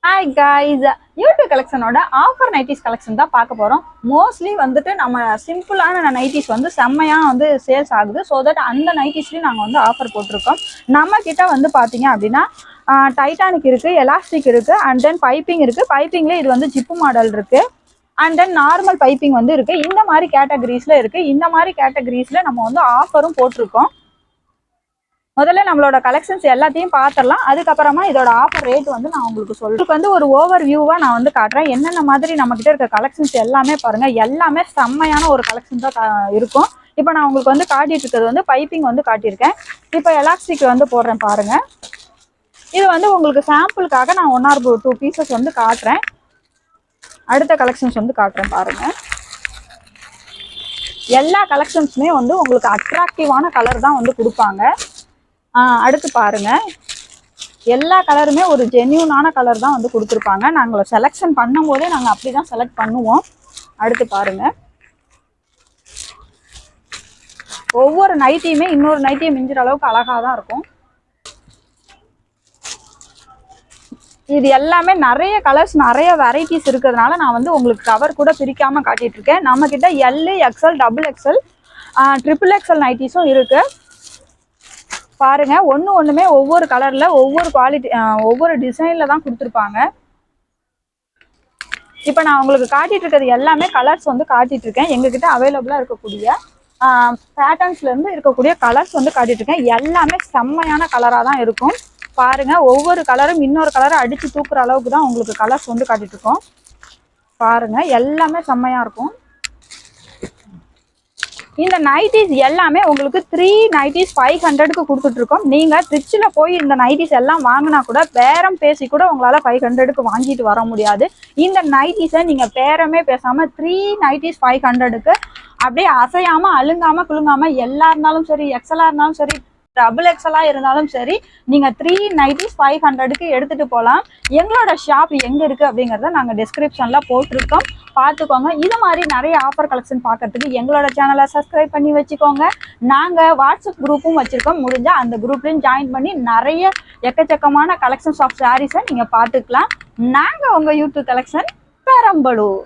Hi guys, YouTube கலெக்ஷனோட offer nighties collection தான் பார்க்க போகிறோம். மோஸ்ட்லி வந்துட்டு நம்ம சிம்பிளான நைட்டிஸ் வந்து செம்மையாக வந்து சேல்ஸ் ஆகுது. ஸோ தட் அந்த நைட்டிஸ்லேயும் நாங்கள் வந்து ஆஃபர் போட்டிருக்கோம். நம்ம கிட்ட வந்து பார்த்தீங்க அப்படின்னா டைட்டானிக் இருக்குது, எலாஸ்டிக் இருக்குது, அண்ட் தென் பைப்பிங் இருக்குது. பைப்பிங்லேயே இது வந்து ஜிப்பு மாடல் இருக்குது, அண்ட் தென் நார்மல் பைப்பிங் வந்து இருக்குது. இந்த மாதிரி கேட்டகரிஸில் இருக்குது. இந்த மாதிரி கேட்டகரிஸில் நம்ம வந்து ஆஃபரும் போட்டிருக்கோம். முதல்ல நம்மளோட கலெக்ஷன்ஸ் எல்லாத்தையும் பார்த்துடலாம். அதுக்கப்புறமா இதோட ஆஃபர் ரேட் வந்து நான் உங்களுக்கு சொல்றேன். வந்து ஒரு ஓவர் வியூவாக நான் வந்து காட்டுறேன். என்னென்ன மாதிரி நம்மகிட்ட இருக்க கலெக்ஷன்ஸ் எல்லாமே பாருங்க, எல்லாமே செம்மையான ஒரு கலெக்ஷன் தான் இருக்கும். இப்போ நான் உங்களுக்கு வந்து காட்டிட்டு இருக்கிறது வந்து பைப்பிங் வந்து காட்டியிருக்கேன். இப்போ எலாஸ்டிக் வந்து போடுறேன் பாருங்க. இது வந்து உங்களுக்கு சாம்பிளுக்காக நான் 1 or 2 பீசஸ் வந்து காட்டுறேன். அடுத்த கலெக்ஷன்ஸ் வந்து காட்டுறேன் பாருங்க. எல்லா கலெக்ஷன்ஸுமே வந்து உங்களுக்கு அட்ராக்டிவான கலர் தான் வந்து கொடுப்பாங்க. அடுத்து பாருங்க, எல்லா கலருமே ஒரு ஜென்யூனான கலர் தான் வந்து கொடுத்துருப்பாங்க. நாங்கள் செலெக்ஷன் பண்ணும் போதே நாங்கள் அப்படி தான் செலக்ட் பண்ணுவோம். அடுத்து பாருங்க, ஒவ்வொரு நைட்டியுமே இன்னொரு நைட்டியை மிஞ்சுற அளவுக்கு அழகாக தான் இருக்கும். இது எல்லாமே நிறைய கலர்ஸ், நிறைய வெரைட்டிஸ் இருக்கிறதுனால நான் வந்து உங்களுக்கு கவர் கூட பிரிக்காம காட்டிட்டு இருக்கேன். நம்ம கிட்ட எல், எக்ஸ்எல், XXL, XXL நைட்டிஸும் இருக்கு. பாருங்க, ஒண்ணுமே ஒவ்வொரு கலர்ல, ஒவ்வொரு குவாலிட்டி, ஒவ்வொரு டிசைன்ல தான் கொடுத்துருப்பாங்க. இப்போ நான் உங்களுக்கு காட்டிட்டு இருக்கிறது எல்லாமே கலர்ஸ் வந்து காட்டிட்டு இருக்கேன். எங்ககிட்ட அவைலபிளா இருக்கக்கூடிய பேட்டர்ன்ஸ்ல இருந்து இருக்கக்கூடிய கலர்ஸ் வந்து காட்டிட்டு இருக்கேன். எல்லாமே செம்மையான கலரா தான் இருக்கும். பாருங்க, ஒவ்வொரு கலரும் இன்னொரு கலரை அடிச்சு தூக்குற அளவுக்கு தான் உங்களுக்கு கலர்ஸ் வந்து காட்டிட்டு இருக்கோம். பாருங்க, எல்லாமே செம்மையா இருக்கும். இந்த நைட்டிஸ் எல்லாமே உங்களுக்கு 3 நைட்டிஸ் 500க்கு கொடுத்துட்டு இருக்கோம். நீங்க ட்ரிச்சில் போய் இந்த நைட்டிஸ் எல்லாம் வாங்கினா கூட பேரம் பேசி கூட உங்களால 500க்கு வாங்கிட்டு வர முடியாது. இந்த நைட்டிஸை நீங்க பேரமே பேசாம 3 நைட்டிஸ் 500க்கு அப்படியே அசையாம, அழுங்காம, குலுங்காம, எல்லா இருந்தாலும் சரி, எக்ஸலா இருந்தாலும் சரி, XXL இருந்தாலும் சரி, நீங்க 3 நைட்டிஸ் 500க்கு எடுத்துட்டு போகலாம். எங்களோட ஷாப் எங்க இருக்கு அப்படிங்கறத நாங்க டிஸ்கிரிப்ஷன்ல போட்டிருக்கோம், பார்த்துக்கோங்க. இது மாதிரி நிறைய ஆஃபர் கலெக்ஷன் பார்க்கறதுக்கு எங்களோட சேனலை சப்ஸ்கிரைப் பண்ணி வச்சுக்கோங்க. நாங்க வாட்ஸ்அப் குரூப்பும் வச்சிருக்கோம். முடிஞ்சா அந்த குரூப்லையும் ஜாயின் பண்ணி நிறைய எக்கச்சக்கமான கலெக்ஷன்ஸ் ஆஃப் சாரீஸை நீங்க பார்த்துக்கலாம். நாங்க உங்க யூடியூப் கலெக்ஷன் பெரம்பலூர்.